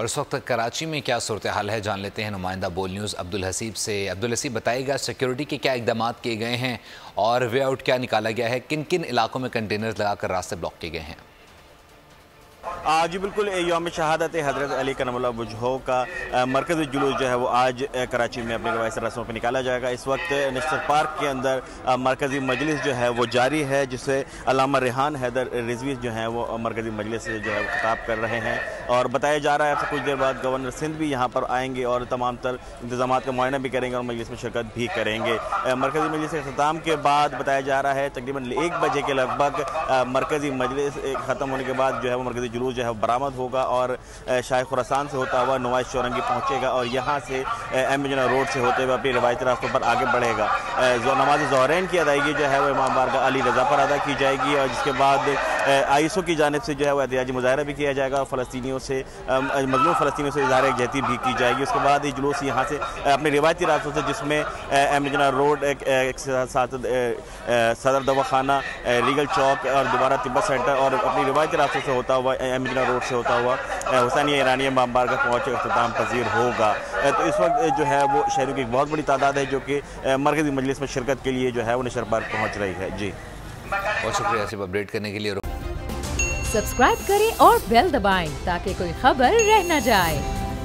और इस वक्त कराची में क्या सूरत हाल है, जान लेते हैं नुमाइंदा बोल न्यूज़ अब्दुल हसीब से। अब्दुल हसीब, बताइएगा सिक्योरिटी के क्या इकदाम किए गए हैं और वे आउट क्या निकाला गया है, किन किन इलाकों में कंटेनर्स लगाकर रास्ते ब्लॉक किए गए हैं? जी बिल्कुल, यौम शहादत हज़रत अली करमुल्लाह वजहो का मरकज़ी जुलूस जो है वो आज कराची में अपने रवायती रस्मों पर निकाला जाएगा। इस वक्त नेशनल पार्क के अंदर मरकज़ी मजलिस जो है वो जारी है, जिससे अल्लामा रेहान हैदर रिजवी जो है वो मरकज़ी मजलिस जो है वो खिताब कर रहे हैं। और बताया जा रहा है अब कुछ देर बाद गवर्नर सिंध भी यहाँ पर आएंगे और तमाम तर इंतजाम का मुआयना भी करेंगे और मजलिस में शिरकत भी करेंगे। मरकज़ी मजलिस के अख्ताम के बाद बताया जा रहा है तकरीबन 1 बजे के लगभग मरकज़ी मजलिस ख़त्म होने के बाद जो है वो मरकज़ी जुलूस जो है बरामद होगा और शाह खुरासान से होता हुआ नवाज चौरंगी पहुंचेगा और यहाँ से एम जना रोड से होते हुए अपनी रवायती रास्तों पर आगे बढ़ेगा। नमाज ज़ोहरैन की अदायगी जो है वो इमाम बारगाह अली रज़ा पर अदा की जाएगी और जिसके बाद आईएसओ की जानिब से जो है वो एहतिजाजी मुजाहरा भी किया जाएगा और फ़लस्तीनियों से मज़लूम फ़लस्तीनियों से इज़हार यकजहती भी की जाएगी। उसके बाद ये जुलूस यहाँ से अपने रवायती रास्तों से, जिसमें एम जना रोड एक साथ सदर दवाखाना, लीगल चौक और दोबारा तिब्बत सेंटर और अपनी रवायती रास्तों से होता हुआ एम जना रोड से होता हुआ हुसैनिया ईरानिया इमाम बारगाह पहुँच अख्ताम पजीर होगा। तो इस वक्त जो है वो शहरों की एक बहुत बड़ी तादाद है जो कि मरकज़ी मजलिस में शिरकत के लिए जो है वो नेशनल पार्क पहुँच रही है। जी बहुत शुक्रिया सिर्फ अपडेट करने के लिए। सब्सक्राइब करें और बेल दबाएं ताकि कोई खबर रह न जाए।